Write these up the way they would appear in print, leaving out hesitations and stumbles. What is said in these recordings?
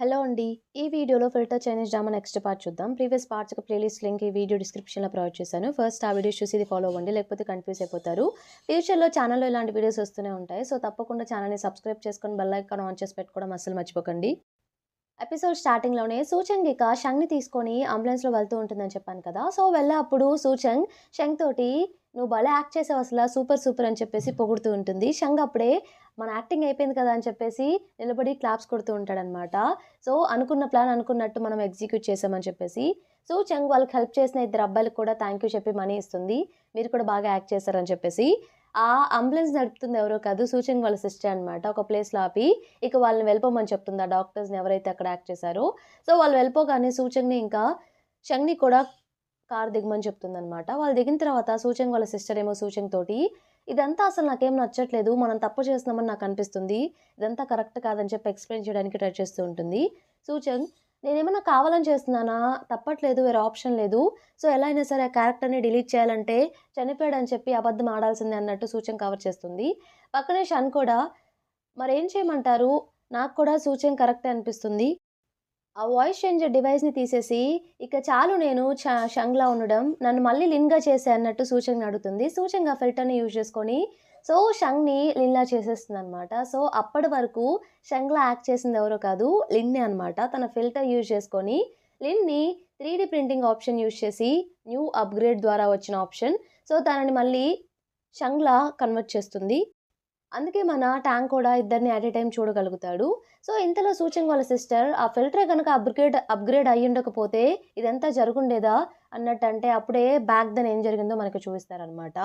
Hello అండి. ఈ వీడియోలో filter Chinese drama next part చూద్దాం. ప్రీవియస్ పార్ట్స్ యొక్క ప్లేలిస్ట్ లింక్ ఈ వీడియో డిస్క్రిప్షన్‌లో ప్రొవైడ్ చేశాను. ఫస్ట్ ఆ వీడియోస్ చూసి ఇది ఫాలో అవ్వండి. లేకపోతే కన్‌ఫ్యూజ్ అయిపోతారు. ఫ్యూచర్‌లో ఛానెల్‌లో ఇలాంటి వీడియోస్ వస్తూనే ఉంటాయి. సో, తప్పకుండా ఛానెల్‌ని సబ్స్క్రైబ్ చేసుకొని బెల్ ఐకాన్ ఆన్ చేసి పెట్టుకోవడం అస్సలు మర్చిపోకండి. ఎపిసోడ్ స్టార్టింగ్‌లోనే సూచంగిక షంగ్‌ని తీసుకొని అంబులెన్స్‌లో వెళ్తూ ఉంటుందని చెప్పాను కదా! సో, వెళ్ళేప్పుడు సూచంగ్ షంగ్ తోటి "నువ్వు భలే యాక్ట్ చేసావు అసల. సూపర్, సూపర్" అని చెప్పేసి పొగుడుతూ ఉంటుంది. షంగ్ అప్పుడే మన యాక్టింగ్ అయిపోయింది కదా! అని చెప్పేసి నిలబడి క్లాప్స్ కొడుతూ ఉంటాడనమాట. సో, అనుకున్న ప్లాన్ అనుకున్నట్టు మనం ఎగ్జిక్యూట్ చేసామని చెప్పేసి. సూచంగ్ వాళ్ళకి హెల్ప్ చేసిన ఇద్దరు అబ్బాయిలకి కూడా థాంక్ యూ చెప్పి మనీ ఇస్తుంది. మీరు కూడా బాగా యాక్ట్ చేశారని చెప్పేసి. ఆ అంబులెన్స్ నడుపుతుంది ఎవరో కాదు సూచంగ్ వాళ్ళ సిస్టర్ అనమాట. ఒక ప్లేస్‌లో ఆపి ఇక వాళ్ళని వెళ్ళిపోమని చెప్తుంది. ఆ డాక్టర్స్‌ని ఎవరైతే అక్కడ యాక్ట్ చేశారో. సో, వాళ్ళు వెళ్ళిపోగానే సూచంగ్‌ని ఇంకా షంగ్‌ని కూడా కారు దిగమని చెప్తుందనమాట. వాళ్ళు దిగిన తర్వాత సూచంగ్ వాళ్ళ సిస్టర్ ఏమో సూచంగ్ తోటి, "ఇదంతా అసలు నాకేం నచ్చట్లేదు. మనం తప్పు చేస్తున్నామని నాకనిపిస్తుంది. ఇదంతా కరెక్ట్ కాదని" చెప్పి ఎక్స్‌ప్లెయిన్ చేయడానికి ట్రై చేస్తూ ఉంటుంది. సూచంగ్, "నేనేమన్నా కావాలని చేస్తున్నానా? తప్పట్లేదు. వేరే ఆప్షన్ లేదు. సో, ఎలా అయినా సరే ఆ క్యారెక్టర్‌ని డిలీట్ చేయాలంటే చనిపోయాడని చెప్పి అబద్ధం ఆడాల్సిందే" అన్నట్టు సూచంగ్ కవర్ చేస్తుంది. పక్కనే షన్ కూడా, "మరేం చేయమంటారు? నాకు కూడా సూచంగ్ కరెక్టే అనిపిస్తుంది. ఆ వాయిస్ చేంజర్ డివైస్‌ని తీసేసి, ఇక చాలు నేను షంగ్‌లా ఉండడం. నన్ను మళ్ళీ లిన్‌గా చేసేయి" అన్నట్టు సూచంగ్‌ని అడుగుతుంది. సూచంగ్ ఆ ఫిల్టర్‌ని యూజ్ చేసుకొని, సో, షంగ్‌ని లిన్‌లా చేసేస్తుందనమాట. సో, అప్పటి వరకు షంగ్‌లా యాక్ట్ చేసింది ఎవరో కాదు, లిన్నే అనమాట. తన ఫిల్టర్ యూజ్ చేసుకొని, లిన్‌ని 3డీ ప్రింటింగ్ ఆప్షన్ యూజ్ చేసి, న్యూ అప్‌గ్రేడ్ ద్వారా వచ్చిన ఆప్షన్. సో, తనని మళ్ళీ షంగ్‌లా కన్వర్ట్ చేస్తుంది. అందుకే మన టాంగ్ కూడా ఇద్దరిని అట్ ఎ టైమ్ చూడగలుగుతాడు. సో, ఇంతలో సూచంగ్ వాళ్ళ సిస్టర్ ఆ ఫిల్టరే గనక అప్‌గ్రేడ్ అయ్యుండకపోతే ఇదంతా జరుగుండేదా అన్నట్టంటే అప్పుడే బ్యాక్ దెన్ ఏం జరిగిందో మనకు చూపిస్తారనమాట.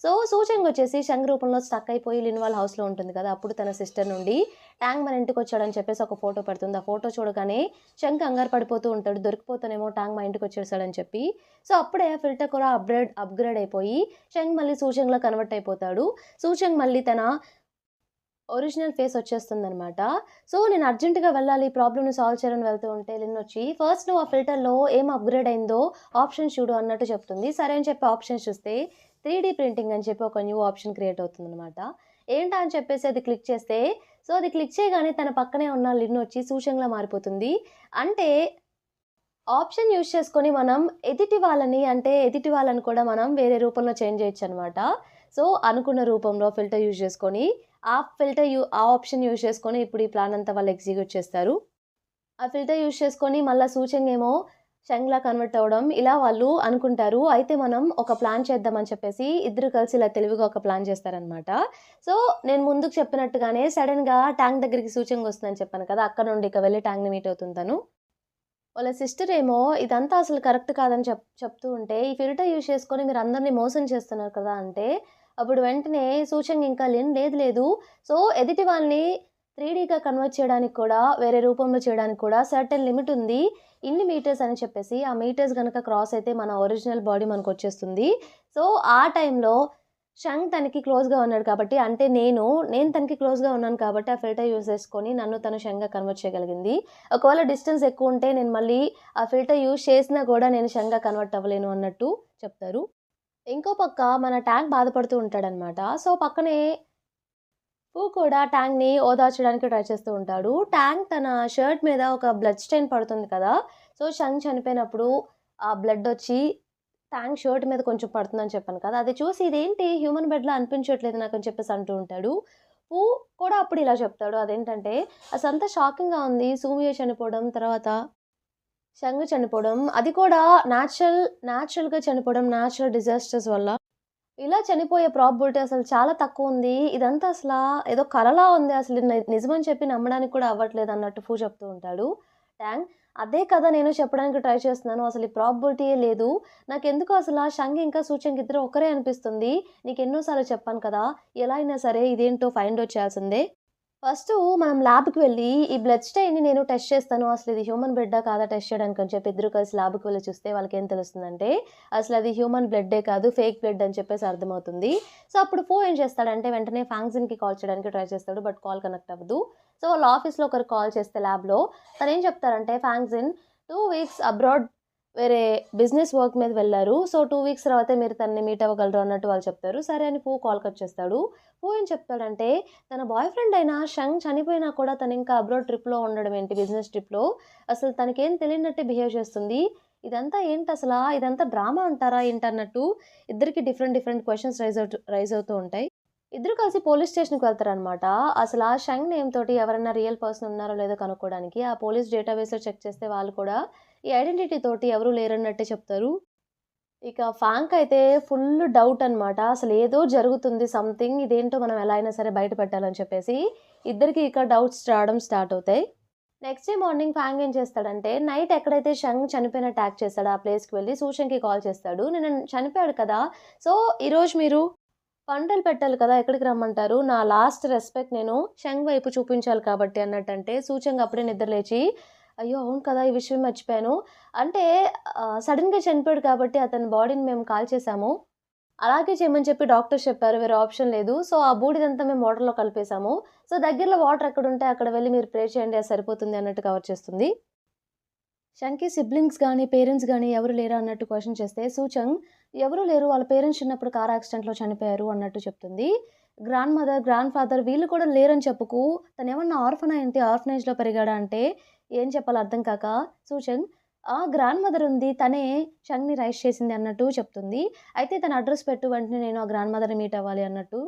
సో, సూచంగ్ వచ్చేసి షంగ్ రూపంలో స్టక్ అయిపోయి లిన్ వాళ్ళ హౌస్‌లో ఉంటుంది కదా! అప్పుడు తన సిస్టర్ నుండి టాంగ్ మన ఇంటికొచ్చాడని చెప్పేసి ఒక ఫోటో పెడుతుంది. ఆ ఫోటో చూడగానే షంగ్ కంగారు పడిపోతూ ఉంటాడు. దొరికిపోతానేమో టాంగ్ మా ఇంటికొచ్చేసాడని చెప్పి. సో, అప్పుడే ఫిల్టర్ కూడా అప్‌గ్రేడ్ అయిపోయి షంగ్ మళ్ళీ సూచంగ్‌లా కన్వర్ట్ అయిపోతాడు. సూచంగ్ మళ్ళీ తన ఒరిజినల్ ఫేస్ వచ్చేస్తుందనమాట. సో, నేను అర్జెంట్‌గా వెళ్ళాలి. ఈ ప్రాబ్లమ్‌ని సాల్వ్ చేయాలని వెళ్తూ ఉంటే లిన్నొచ్చి, "ఫస్ట్ నువ్వు ఆ ఫిల్టర్‌లో ఏం అప్‌గ్రేడ్ అయిందో ఆప్షన్స్ చూడు" అన్నట్టు చెప్తుంది. సరే అని చెప్పి ఆప్షన్స్ చూస్తే 3డీ ప్రింటింగ్ అని చెప్పి ఒక న్యూ ఆప్షన్ క్రియేట్ అవుతుందనమాట. ఏంటా అని చెప్పేసి అది క్లిక్ చేస్తే, సో, అది క్లిక్ చేయగానే తన పక్కనే ఉన్న లిన్నొచ్చి సూచంగ్‌లా మారిపోతుంది. అంటే ఆప్షన్ యూజ్ చేసుకొని మనం ఎదుటి వాళ్ళని కూడా మనం వేరే రూపంలో చేంజ్ చేయొచ్చనమాట. సో, అనుకున్న రూపంలో ఫిల్టర్ యూజ్ చేసుకొని, ఆ ఆప్షన్ యూజ్ చేసుకొని ఇప్పుడు ఈ ప్లాన్ అంతా వాళ్ళు ఎగ్జిక్యూట్ చేస్తారు. ఆ ఫిల్టర్ యూజ్ చేసుకొని మళ్ళా సూచంగ్ ఏమో షంగ్‌లా కన్వర్ట్ అవ్వడం ఇలా వాళ్ళు అనుకుంటారు. అయితే మనం ఒక ప్లాన్ చేద్దామని చెప్పేసి ఇద్దరు కలిసి ఇలా తెలివిగా ఒక ప్లాన్ చేస్తారనమాట. సో, నేను ముందుకు చెప్పినట్టుగానే సడెన్‌గా ట్యాంక్ దగ్గరికి సూచంగ్ వస్తుందని చెప్పాను కదా! అక్కడ నుండి ఇక వెళ్లి ట్యాంక్‌ని మీట్ అవుతుంది తను. వాళ్ళ సిస్టరేమో ఇదంతా అసలు కరెక్ట్ కాదని చెప్తూ ఉంటే, "ఈ ఫిల్టర్ యూజ్ చేసుకొని మీరందరిని మోసం చేస్తున్నారు కదా!" అంటే, అప్పుడు వెంటనే సూచంగ్ ఇంకా లేదు లేదు. సో, ఎదుటి వాళ్ళని 3డీగా కన్వర్ట్ చేయడానికి కూడా, వేరే రూపంలో చేయడానికి కూడా సర్టెన్ లిమిట్ ఉంది. ఇన్ని మీటర్స్ అని చెప్పేసి, ఆ మీటర్స్ గనక క్రాస్ అయితే మన ఒరిజినల్ బాడీ మనకొచ్చేస్తుంది. సో, ఆ టైంలో షంగ్ తనకి క్లోజ్‌గా ఉన్నాడు కాబట్టి, అంటే నేను తనకి క్లోజ్‌గా ఉన్నాను కాబట్టి, ఆ ఫిల్టర్ యూజ్ చేసుకొని నన్ను తను షంగ్‌గా కన్వర్ట్ చేయగలిగింది. ఒకవేళ డిస్టెన్స్ ఎక్కువుంటే నేను మళ్ళీ ఆ ఫిల్టర్ యూజ్ చేసినా గూడా నేను షంగ్‌గా కన్వర్ట్ అవ్వలేను అన్నట్టు చెప్తారు. ఇంకో పక్క మన ట్యాంక్ బాధపడుతూ ఉంటాడనమాట. సో, పక్కనే కూడా ట్యాంక్‌ని ఓదార్చడానికి ట్రై చేస్తూ ఉంటాడు. ట్యాంక్ తన షర్ట్ మీద ఒక బ్లడ్ స్టెయిన్ పడుతుంది కదా! సో, షంగ్ చనిపోయినప్పుడు ఆ బ్లడొచ్చి ట్యాంక్ షర్ట్ మీద కొంచెం పడుతుందని చెప్పాను కదా! అది చూసి ఇదేంటి హ్యూమన్ బెడ్‌లా అనిపించట్లేదు నాకని చెప్పేసి అంటూ ఉంటాడు. పూ కూడా అప్పుడు ఇలా చెప్తాడు. అదేంటంటే, అసలంతా షాకింగ్‌గా ఉంది. సూమియో చనిపోవడం, తర్వాత షంగ్ చనిపోవడం. అది కూడా న్యాచురల్‌గా చనిపోవడం, న్యాచురల్ డిజాస్టర్స్ వల్ల. ఇలా చనిపోయే ప్రాబబిలిటీ అసలు చాలా తక్కువుంది. ఇదంతా అసలా ఏదో కలలా ఉంది. అసలు నిజమని చెప్పి నమ్మడానికి కూడా అవ్వట్లేదన్నట్టు చెప్తూ ఉంటాడు ట్యాంగ్. అదే కదా నేను చెప్పడానికి ట్రై చేస్తున్నాను. అసలు ఈ ప్రాబబిలిటీయే లేదు. నాకెందుకో అసల షంగ్ ఇంకా సూచంగ్ ఇద్దరు ఒకరే అనిపిస్తుంది. నీకెన్నో సార్లు చెప్పాను కదా! ఎలా అయినా సరే ఇదేంటో ఫైండ్ ఔట్ చేయాల్సిందే. ఫస్టు మనం ల్యాబ్‌కి వెళ్ళి, ఈ బ్లడ్ స్టెయిన్‌ని నేను టెస్ట్ చేస్తాను. అసలిది హ్యూమన్ బ్లడ్డా కాదా టెస్ట్ చేయడానికని చెప్పి ఇద్దరు కలిసి ల్యాబ్‌కి వెళ్లి చూస్తే వాళ్ళకేం తెలుస్తుందంటే, అసలది హ్యూమన్ బ్లడ్డే కాదు, ఫేక్ బ్లడ్ అని చెప్పేసి అర్థమవుతుంది. సో, అప్పుడు ఏం చేస్తాడంటే, వెంటనే ఫాంగ్జిన్‌కి కాల్ చేయడానికి ట్రై చేస్తాడు. బట్ కాల్ కనెక్ట్ అవ్వదు. సో, వాళ్ళ ఆఫీస్‌లో ఒకరికి కాల్ చేస్తే ల్యాబ్‌లో తనేం చెప్తారంటే, "ఫాంగ్జిన్ 2 వీక్స్ అబ్రాడ్ వేరే బిజినెస్ వర్క్ మీద వెళ్లారు. సో 2 వీక్స్ తర్వాతే మీరు తనని మీట్ అవ్వగలరు అన్నట్టు వాళ్ళు చెప్తారు. సరే అని పూ కాల్ కట్ చేస్తాడు. పూ ఏం చెప్తాడంటే తన బాయ్ ఫ్రెండ్ అయిన షంగ్ చనిపోయినా కూడా తను ఇంకా అబ్రాడ్ ట్రిప్‌లో ఉండడం ఏంటి, బిజినెస్ ట్రిప్‌లో. అసలు తనకేం తెలియనట్టే బిహేవ్ చేస్తుంది. ఇదంతా ఏంటసలా? ఇదంతా డ్రామా అంటారా ఏంటన్నట్టు ఇద్దరికీ డిఫరెంట్ డిఫరెంట్ క్వెషన్స్ రైజ్ అవుతూ ఉంటాయి. ఇద్దరు కలిసి పోలీస్ స్టేషన్‌కి వెళ్తారనమాట. అసలు ఆ షంగ్ నేమ్ తోటి ఎవరైనా రియల్ పర్సన్ ఉన్నారో లేదో కనుక్కోవడానికి. ఆ పోలీస్ డేటాబేస్‌లో చెక్ చేస్తే వాళ్ళు కూడా ఈ ఐడెంటిటీ తోటి ఎవరు లేరన్నట్టే చెప్తారు. ఇక ఫాంక్ అయితే ఫుల్ డౌట్ అనమాట. అసలేదో జరుగుతుంది సంథింగ్. ఇదేంటో మనం ఎలా అయినా సరే బయట పెట్టాలని చెప్పేసి ఇద్దరికీ ఇక డౌట్స్ రావడం స్టార్ట్ అవుతాయి. నెక్స్ట్ డే మార్నింగ్ ఫాంగ్ ఏం చేస్తాడంటే నైట్ ఎక్కడైతే షంగ్ చనిపోయినట్టు యాక్ట్ చేస్తాడో ఆ ప్లేస్‌కి వెళ్లి సూషన్‌కి కాల్ చేస్తాడు. నిన్న చనిపోయాడు కదా! సో, ఈరోజు మీరు పంటలు పెట్టాలి కదా! ఎక్కడికి రమ్మంటారు? నా లాస్ట్ రెస్పెక్ట్ నేను షంగ్ వైపు చూపించాలి కాబట్టి అన్నట్టంటే, సూచంగ్ అప్పుడే నిద్ర లేచి, అయ్యో! అవును కదా! ఈ విషయం మర్చిపోయాను. అంటే సడెన్‌గా చనిపోయాడు కాబట్టి అతని బాడీని మేము కాల్చేసాము. అలాగే చేయమని చెప్పి డాక్టర్స్ చెప్పారు. వేరే ఆప్షన్ లేదు. సో, ఆ బూడిదంతా మేము వాటర్‌లో కలిపేసాము. సో, దగ్గరలో వాటర్ ఎక్కడుంటే అక్కడ వెళ్లి మీరు ప్రే చేయండి అది సరిపోతుంది అన్నట్టు కవర్ చేస్తుంది. షంకి సిబ్లింగ్స్ గానీ, పేరెంట్స్ గానీ ఎవరు లేరా అన్నట్టు క్వెషన్ చేస్తే, సూచంగ్ ఎవరు లేరు. వాళ్ళ పేరెంట్స్ చిన్నప్పుడు కార్ యాక్సిడెంట్‌లో చనిపోయారు అన్నట్టు చెప్తుంది. గ్రాండ్ మదర్, గ్రాండ్ ఫాదర్ వీళ్ళు కూడా లేరని చెప్పుకు తనేమన్నా ఆర్ఫనా ఏంటి? ఆర్ఫనేజ్‌లో పెరిగాడా అంటే ఏం చెప్పాలో అర్థం కాక సూచంగ్ ఆ! గ్రాండ్ మదర్ ఉంది. తనే షంగ్‌ని రైజ్ చేసింది అన్నట్టు చెప్తుంది. అయితే తన అడ్రెస్ పెట్టు వెంటనే నేను ఆ గ్రాండ్ మదర్‌ని మీట్ అవ్వాలి అన్నట్టు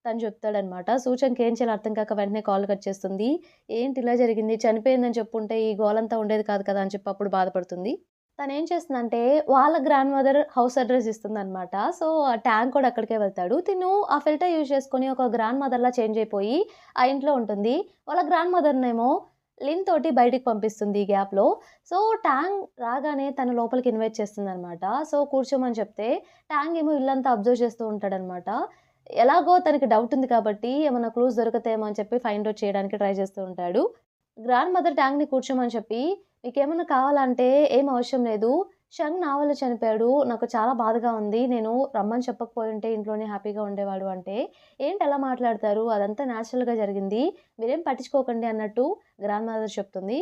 తను చెప్తాడనమాట. సూచనకి ఏం చేయాలో అర్థం కాక వెంటనే కాల్ కట్ చేస్తుంది. ఏంటి ఇలా జరిగింది? చనిపోయిందని చెప్పుంటే ఈ గోలంతా ఉండేది కాదు కదా! అని చెప్పి అప్పుడు బాధపడుతుంది. తనేం చేస్తుందంటే వాళ్ళ గ్రాండ్ మదర్ హౌస్ అడ్రెస్ ఇస్తుందనమాట. సో, ఆ ట్యాంక్ కూడా అక్కడికే వెళ్తాడు. తిను ఆ ఫిల్టర్ యూజ్ చేసుకొని ఒక గ్రాండ్ మదర్‌లా చేంజ్ అయిపోయి ఆ ఇంట్లో ఉంటుంది. వాళ్ళ గ్రాండ్ మదర్‌నేమో లిన్ తోటి బయటికి పంపిస్తుంది ఈ గ్యాప్‌లో. సో, టాంగ్ రాగానే తన లోపలికి ఇన్వైట్ చేస్తుందనమాట. సో, కూర్చోమని చెప్తే టాంగ్ ఏమో ఇల్లంతా అబ్జర్వ్ చేస్తూ ఉంటాడనమాట. ఎలాగో తనకి డౌట్ ఉంది కాబట్టి ఏమన్నా క్లూస్ దొరుకుతాయేమో అని చెప్పి ఫైండ్ ఔట్ చేయడానికి ట్రై చేస్తూ ఉంటాడు. గ్రాండ్ మదర్ ట్యాంగ్‌ని కూర్చోమని చెప్పి, "మీకేమన్నా కావాలంటే ఏం అవసరం లేదు. షంగ్ నా వల్ల చనిపోయాడు. నాకు చాలా బాధగా ఉంది. నేను రమ్మని చెప్పకపోయుంటే ఇంట్లోనే హ్యాపీగా ఉండేవాడు" అంటే, "ఏంటి అలా మాట్లాడతారు? అదంతా న్యాచురల్‌గా జరిగింది. మీరేం పట్టించుకోకండి" అన్నట్టు గ్రాండ్ మదర్ చెప్తుంది.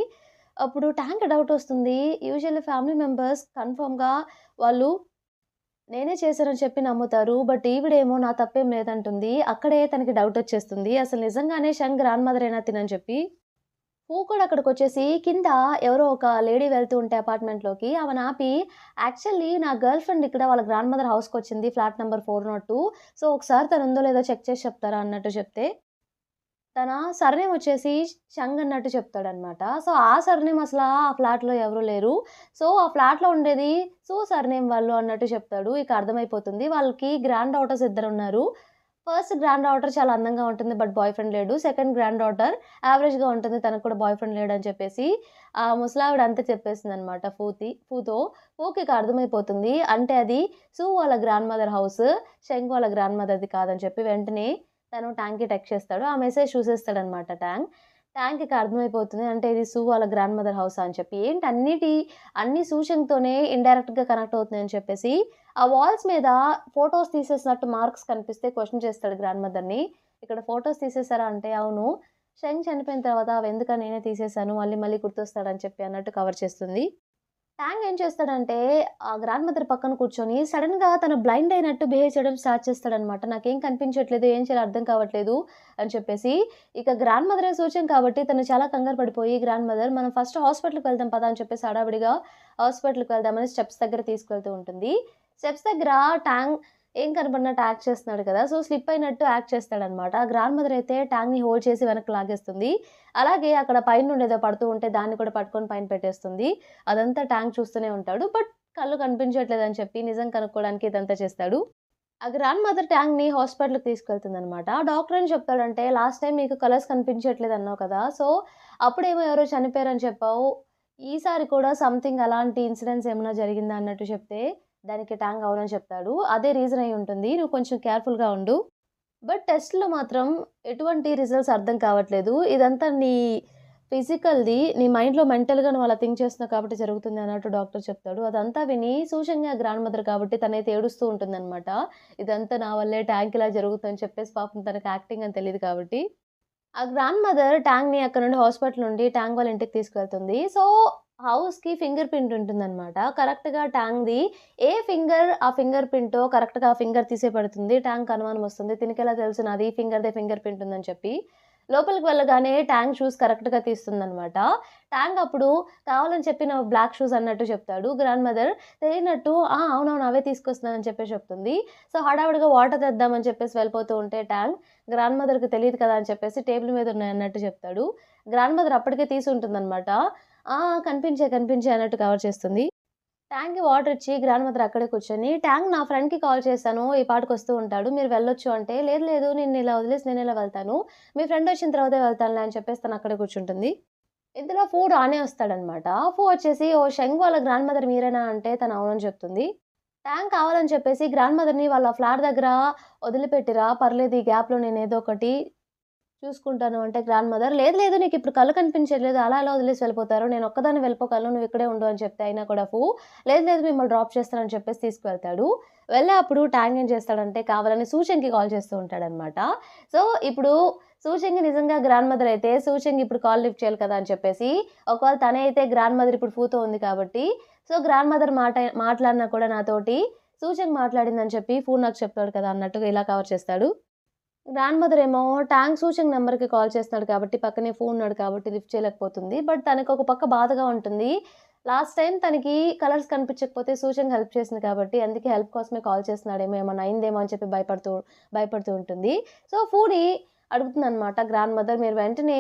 అప్పుడు ట్యాంగ్‌కి డౌటొస్తుంది. యూజువల్లీ ఫ్యామిలీ మెంబర్స్ కన్ఫర్మ్‌గా వాళ్ళు నేనే చేశానని చెప్పి నమ్ముతారు. బట్ ఈవిడేమో నా తప్పేం లేదంటుంది. అక్కడే తనకి డౌటొచ్చేస్తుంది. అసలు నిజంగానే షంగ్ గ్రాండ్ మదరేనా తినని చెప్పి. హూ కూడా అక్కడికొచ్చేసి కింద ఎవరో ఒక లేడీ వెళ్తూ ఉంటే అపార్ట్‌మెంట్‌లోకి ఆమెను ఆపి, "యాక్చువల్లీ నా గర్ల్ ఫ్రెండ్ ఇక్కడ వాళ్ళ గ్రాండ్ మదర్ హౌస్‌కొచ్చింది. Flat number 402. సో, ఒకసారి తనుందో లేదో చెక్ చేసి చెప్తారా?" అన్నట్టు చెప్తే తన సర్‌నేమ్ వచ్చేసి షంగ్ అన్నట్టు చెప్తాడనమాట. సో, ఆ సర్‌నేమ్ అసలా ఆ ఫ్లాట్‌లో ఎవరు లేరు. సో, ఆ ఫ్లాట్‌లో ఉండేది సు సర్‌నేమ్ వాళ్ళు అన్నట్టు చెప్తాడు. ఇక అర్థమైపోతుంది. వాళ్ళకి గ్రాండ్ డాటర్స్ ఇద్దరున్నారు. ఫస్ట్ గ్రాండ్ డాటర్ చాలా అందంగా ఉంటుంది. బట్ బాయ్ ఫ్రెండ్ లేడు. సెకండ్ గ్రాండ్ డాటర్ యావరేజ్‌గా ఉంటుంది. తనకు కూడా బాయ్ ఫ్రెండ్ లేడని చెప్పేసి ఆ ముసలావిడ అంతా చెప్పేసిందనమాట ఫూతో. ఫూకి ఇక అర్థమైపోతుంది. అంటే అది సు వాళ్ళ గ్రాండ్ మదర్ హౌస్. షెంగ్ వాళ్ళ గ్రాండ్ మదర్‌ది కాదని చెప్పి వెంటనే తను ట్యాంక్‌కి టెక్స్ట్ చేస్తాడు. ఆ మెసేజ్ చూసేస్తాడనమాట ట్యాంక్. ట్యాంక్‌కి అర్థమైపోతుంది. అంటే ఇది సు వాళ్ళ గ్రాండ్ మదర్ హౌసా అని చెప్పి. ఏంటి అన్ని సూచనతోనే ఇండైరెక్ట్‌గా కనెక్ట్ అవుతున్నాయని చెప్పేసి, ఆ వాల్స్ మీద ఫోటోస్ తీసేసినట్టు మార్క్స్ కనిపిస్తే క్వెషన్ చేస్తాడు గ్రాండ్ మదర్‌ని. ఇక్కడ ఫోటోస్ తీసేసారా అంటే, అవును. షెంగ్ చనిపోయిన తర్వాత అవెందుకని నేనే తీసేసాను. మళ్ళీ మళ్ళీ గుర్తొస్తాడని చెప్పి అన్నట్టు కవర్ చేస్తుంది. టాంగ్ ఏం చేస్తాడంటే, ఆ గ్రాండ్ మదర్ పక్కన కూర్చొని సడెన్‌గా తను బ్లైండ్ అయినట్టు బిహేవ్ చేయడం స్టార్ట్ చేస్తాడనమాట. నాకేం కనిపించట్లేదు, ఏం చేయాలో అర్థం కావట్లేదు అని చెప్పేసి. ఇక గ్రాండ్ మదరే సూచన కాబట్టి తను చాలా కంగారు పడిపోయి గ్రాండ్ మదర్ మనం ఫస్ట్ హాస్పిటల్‌కి వెళ్దాం పదా అని చెప్పేసి హడావిడిగా హాస్పిటల్‌కి వెళ్దామని స్టెప్స్ దగ్గర తీసుకెళ్తూ ఉంటుంది. స్టెప్స్ దగ్గర టాంగ్ ఏం కనపడినట్టు యాక్ట్ చేస్తున్నాడు కదా! సో, స్లిప్ అయినట్టు యాక్ట్ చేస్తాడనమాట. గ్రాండ్ మదర్ అయితే టాంగ్‌ని హోల్డ్ చేసి వెనక్కి లాగేస్తుంది. అలాగే అక్కడ పైనుండి ఏదో పడుతూ ఉంటే దాన్ని కూడా పట్టుకొని పైన పెట్టేస్తుంది. అదంతా ట్యాంక్ చూస్తూనే ఉంటాడు. బట్ కళ్ళు కనిపించట్లేదని చెప్పి నిజం కనుక్కోవడానికి ఇదంతా చేస్తాడు. ఆ గ్రాండ్ మదర్ ట్యాంక్‌ని హాస్పిటల్‌కి తీసుకెళ్తుందనమాట. డాక్టర్ ఏం చెప్తాడంటే, "లాస్ట్ టైమ్ నీకు కలర్స్ కనిపించట్లేదన్నావు కదా! సో, అప్పుడేమో ఎవరో చనిపోయారని చెప్పావు. ఈసారి కూడా సంథింగ్ అలాంటి ఇన్సిడెంట్స్ ఏమన్నా జరిగిందా?" అన్నట్టు చెప్తే, దానికి ట్యాంక్ అవునని చెప్తాడు. "అదే రీజన్ అయ్యుంటుంది. నువ్వు కొంచెం కేర్‌ఫుల్‌గా ఉండు." బట్ టెస్ట్‌లో మాత్రం ఎటువంటి రిజల్ట్స్ అర్థం కావట్లేదు. ఇదంతా నీ మైండ్‌లో మెంటల్‌గా నువ్వు అలా థింక్ చేస్తున్నావు కాబట్టి జరుగుతుంది అన్నట్టు డాక్టర్ చెప్తాడు. అదంతా విని సూచనగా గ్రాండ్ మదర్ కాబట్టి తనైతే ఏడుస్తూ ఉంటుందనమాట. ఇదంతా నా వల్లే ట్యాంక్ ఇలా జరుగుతుందని చెప్పేసి పాపం తనకి యాక్టింగ్ అని తెలీదు కాబట్టి. ఆ గ్రాండ్ మదర్ ట్యాంగ్‌ని అక్కడి నుండి హాస్పిటల్ నుండి ట్యాంగ్ వాళ్ళ ఇంటికి తీసుకెళ్తుంది. సో, హౌస్‌కి ఫింగర్ ప్రింట్ ఉంటుందనమాట. కరెక్ట్‌గా ట్యాంక్‌ది ఏ ఫింగర్ ఆ ఫింగర్ ప్రింటో కరెక్ట్‌గా ఆ ఫింగర్ తీసే పడుతుంది. ట్యాంక్‌కి అనుమానం వస్తుంది. తినకెలా తెలుసు నాది ఈ ఫింగర్‌దే ఫింగర్ ప్రింట్ ఉందని చెప్పి. లోపలికి వెళ్ళగానే ట్యాంక్ షూస్ కరెక్ట్‌గా తీస్తుందనమాట. ట్యాంక్ అప్పుడు కావాలని చెప్పి నా బ్లాక్ షూస్ అన్నట్టు చెప్తాడు. గ్రాండ్ మదర్ తెలియనట్టు ఆ! అవునవును అవే తీసుకొస్తున్నానని చెప్పేసి చెప్తుంది. సో, హడావిడిగా వాటర్ తెద్దామని చెప్పేసి వెళ్ళిపోతూ ఉంటే ట్యాంక్ గ్రాండ్ మదర్‌కి తెలీదు కదా! అని చెప్పేసి టేబుల్ మీద ఉన్నాయన్నట్టు చెప్తాడు. గ్రాండ్ మదర్ అప్పటికే తీసి ఉంటుందనమాట. ఆ! కనిపించాయి అన్నట్టు కవర్ చేస్తుంది. ట్యాంక్‌కి వాటర్ ఇచ్చి గ్రాండ్ మదర్ అక్కడే కూర్చొని, "ట్యాంక్ నా ఫ్రెండ్‌కి కాల్ చేశాను. ఈ పాటకొస్తూ ఉంటాడు. మీరు వెళ్ళొచ్చు" అంటే, "లేదు లేదు నిన్నిలా వదిలేసి నేనెలా వెళ్తాను. మీ ఫ్రెండ్ వచ్చిన తర్వాతే వెళ్తానులే" అని చెప్పేసి తను అక్కడే కూర్చుంటుంది. ఇంతలో ఫూ రానే వస్తాడనమాట. ఫూ వచ్చేసి, "ఓహ్! షెంగ్ వాళ్ళ గ్రాండ్ మదర్ మీరేనా?" అంటే తను అవునని చెప్తుంది. ట్యాంక్ కావాలని చెప్పేసి గ్రాండ్ మదర్‌ని వాళ్ళ ఫ్లాట్ దగ్గర వదిలిపెట్టిరా పర్లేదు ఈ గ్యాప్‌లో నేనేదో ఒకటి చూసుకుంటాను అంటే గ్రాండ్ మదర్, "లేదు లేదు నీకిప్పుడు కళ్ళు కనిపించట్లేదు. అలా ఎలా వదిలేసి వెళ్ళిపోతారు? నేనొక్కదాన్ని వెళ్ళిపోగలను. నువ్విక్కడే ఉండు" అని చెప్తే అయినా కూడా "లేదు లేదు మిమ్మల్ని డ్రాప్ చేస్తానని" చెప్పేసి తీసుకువెళ్తాడు. వెళ్ళే అప్పుడు ట్యాంగ్ ఏం చేస్తాడంటే కావాలని సూచంకి కాల్ చేస్తూ ఉంటాడనమాట. సో, ఇప్పుడు సూచంగి నిజంగా గ్రాండ్ మదర్ అయితే సూచంగి ఇప్పుడు కాల్ లిఫ్ట్ చేయాలి కదా! అని చెప్పేసి ఒకవేళ తనే అయితే గ్రాండ్ మదర్ ఇప్పుడు ఫూతో ఉంది కాబట్టి, సో, గ్రాండ్ మదర్ మాట్లాడినా కూడా నాతోటి సూచంగ్ మాట్లాడిందని చెప్పి ఫూ నాకు చెప్తాడు కదా! అన్నట్టుగా ఇలా కవర్ చేస్తాడు. గ్రాండ్ మదర్ ఏమో ట్యాంక్ సూచంగ్ నంబర్‌కి కాల్ చేస్తున్నాడు కాబట్టి, పక్కనే ఫోన్ ఉన్నాడు కాబట్టి లిఫ్ట్ చేయలేకపోతుంది. బట్ తనకొక పక్క బాధగా ఉంటుంది. లాస్ట్ టైమ్ తనకి కలర్స్ కనిపించకపోతే సూచంగ్ హెల్ప్ చేసింది కాబట్టి, అందుకే హెల్ప్ కోసమే కాల్ చేస్తున్నాడేమో, ఏమన్నా అయిందేమో అని చెప్పి భయపడుతూ ఉంటుంది. సో, ఫూని అడుగుతుందనమాట గ్రాండ్ మదర్, "మీరు వెంటనే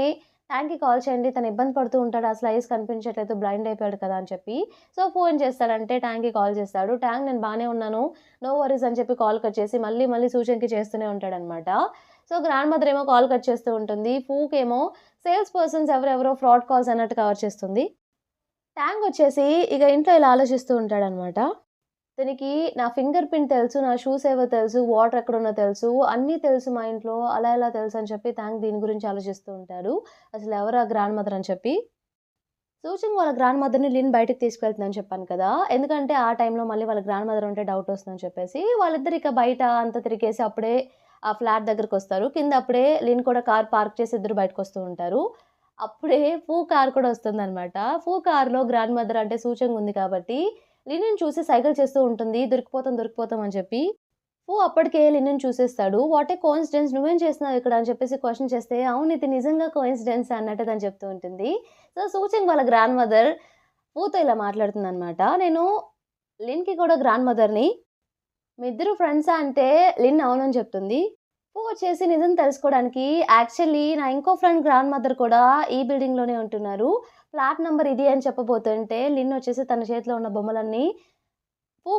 ట్యాంక్‌కి కాల్ చేయండి. తను ఇబ్బంది పడుతూ ఉంటాడు. అసలు ఐస్ కనిపించట్లేదు. బ్లైండ్ అయిపోయాడు కదా!" అని చెప్పి. సో, ఫోన్ చేస్తాడంటే ట్యాంక్‌కి కాల్ చేస్తాడు. ట్యాంక్ నేను బానే ఉన్నాను. నో వరీస్ అని చెప్పి కాల్ కట్ చేసి మళ్ళీ సూచనకి చేస్తూనే ఉంటాడనమాట. సో, గ్రాండ్ మదర్ ఏమో కాల్ కట్ చేస్తూ ఉంటుంది. ఫూకేమో సేల్స్ పర్సన్స్ ఎవరెవరో ఫ్రాడ్ కాల్స్ అన్నట్టు కవర్ చేస్తుంది. ట్యాంక్ వచ్చేసి ఇక ఇంట్లో ఇలా ఆలోచిస్తూ ఉంటాడనమాట. తనకి నా ఫింగర్ ప్రింట్ తెలుసు, నా షూస్ ఏవో తెలుసు, వాటర్ ఎక్కడున్నో తెలుసు, అన్నీ తెలుసు మా ఇంట్లో. అలా ఎలా తెలుసని చెప్పి ట్యాంక్ దీని గురించి ఆలోచిస్తూ ఉంటాడు. అసలు ఎవరు ఆ గ్రాండ్ మదర్ అని చెప్పి. సూచింగ్ వాళ్ళ గ్రాండ్ మదర్‌ని లిన్ బయటికి తీసుకెళ్తుందని చెప్పాను కదా! ఎందుకంటే ఆ టైంలో మళ్ళీ వాళ్ళ గ్రాండ్ మదర్ ఉంటే డౌట్ వస్తుందని చెప్పేసి, వాళ్ళిద్దరు ఇక బయట అంతా తిరిగేసి అప్పుడే ఆ ఫ్లాట్ దగ్గరకొస్తారు. కింద అప్పుడే లిన్ కూడా కార్ పార్క్ చేసి ఇద్దరు బయటకొస్తూ ఉంటారు. అప్పుడే ఫూ కార్ కూడా వస్తుందనమాట. ఫూ కార్‌లో గ్రాండ్ మదర్ అంటే సూచంగ్ ఉంది కాబట్టి, లిన్‌ని చూసి సైగలు చేస్తూ ఉంటుంది. దొరికిపోతాం అని చెప్పి. అప్పటికే లిన్‌ని చూసేస్తాడు. వాట్ ఏ కోయిన్సిడెన్స్ నువ్వేం చేస్తున్నావు ఇక్కడ అని చెప్పేసి క్వెషన్ చేస్తే, అవును ఇది నిజంగా కోయిన్సిడెన్స్ అన్నట్టు తను చెప్తూ ఉంటుంది. సో, సూచంగ్ వాళ్ళ గ్రాండ్ మదర్ పూతో ఇలా మాట్లాడుతుందనమాట. నేను లిన్‌కి కూడా గ్రాండ్ మదర్‌ని. మీ ఇద్దరు ఫ్రెండ్సా అంటే లిన్ అవునని చెప్తుంది. వచ్చేసి నిజం తెలుసుకోవడానికి యాక్చువల్లీ నా ఇంకో ఫ్రెండ్ గ్రాండ్ మదర్ కూడా ఈ బిల్డింగ్‌లోనే ఉంటున్నారు. ఫ్లాట్ నంబర్ ఇది అని చెప్పబోతుంటే లిన్ వచ్చేసి తన చేతిలో ఉన్న బొమ్మలన్నీ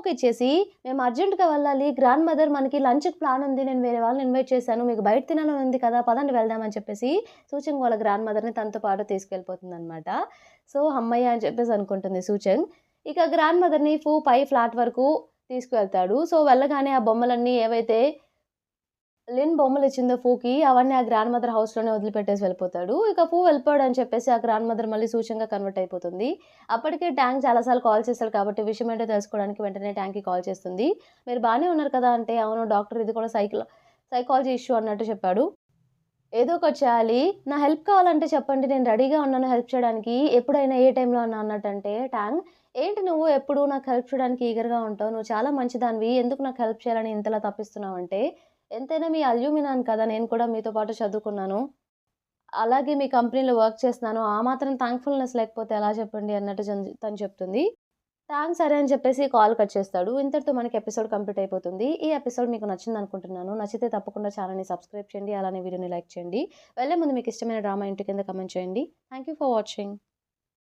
ఇచ్చేసి, "మేము అర్జెంట్‌గా వెళ్ళాలి. గ్రాండ్ మదర్ మనకి లంచ్‌కి ప్లాన్ ఉంది. నేను వేరే వాళ్ళని ఇన్వైట్ చేశాను. మీకు బయట తినాలని ఉంది కదా! పదండి వెళ్దాం" అని చెప్పేసి సూచంగ్ వాళ్ళ గ్రాండ్ మదర్‌ని తనతో పాటు తీసుకెళ్ళిపోతుందనమాట. సో, హమ్మయ్య అని చెప్పేసి అనుకుంటుంది సూచంగ్. ఇక గ్రాండ్ మదర్‌ని పై ఫ్లాట్ వరకు తీసుకువెళ్తాడు. సో, వెళ్ళగానే ఆ బొమ్మలన్నీ ఏవైతే లిన్ బొమ్మలిచ్చిందో అవన్నీ ఆ గ్రాండ్ మదర్ హౌస్‌లోనే వదిలిపెట్టేసి వెళ్ళిపోతాడు. ఇక వెళ్ళిపోయాడని చెప్పేసి ఆ గ్రాండ్ మదర్ మళ్ళీ సూచంగా కన్వర్ట్ అయిపోతుంది. అప్పటికే ట్యాంక్ చాలా సార్లు కాల్ చేసాడు కాబట్టి విషయం ఏంటో తెలుసుకోవడానికి వెంటనే ట్యాంక్‌కి కాల్ చేస్తుంది. "మీరు బానే ఉన్నారు కదా!" అంటే, "అవును డాక్టర్ ఇది కూడా సైకాలజీ ఇష్యూ అన్నట్టు చెప్పాడు. ఏదో ఒకటి చేయాలి. నా హెల్ప్ కావాలంటే చెప్పండి. నేను రెడీగా ఉన్నాను హెల్ప్ చేయడానికి. ఎప్పుడైనా ఏ టైంలో అన్నా" అన్నట్టంటే ట్యాంక్, "ఏంటి నువ్వు ఎప్పుడు నాకు హెల్ప్ చేయడానికి ఈగర్‌గా ఉంటావు. నువ్వు చాలా మంచిదానివి. ఎందుకు నాకు హెల్ప్ చేయాలని ఇంతలా తప్పిస్తున్నావంటే, ఎంతైనా మీ అల్యూమినాన్ కదా! నేను కూడా మీతో పాటు చదువుకున్నాను. అలాగే మీ కంపెనీలో వర్క్ చేస్తున్నాను. ఆ మాత్రం థాంక్‌ఫుల్‌నెస్ లేకపోతే ఎలా చెప్పండి" అన్నట్టు తను చెప్తుంది. థాంక్స్ సరే అని చెప్పేసి కాల్ కట్ చేస్తాడు. ఇంతటితో మనకి ఎపిసోడ్ కంప్లీట్ అయిపోతుంది. ఈ ఎపిసోడ్ మీకు నచ్చిందనుకుంటున్నాను. నచ్చితే తప్పకుండా ఛానెల్‌ని సబ్స్క్రైబ్ చేయండి. అలానే వీడియోని లైక్ చేయండి. వెళ్ళే ముందు మీకు ఇష్టమైన డ్రామా ఏంటి కింద కామెంట్ చేయండి. Thank you for watching.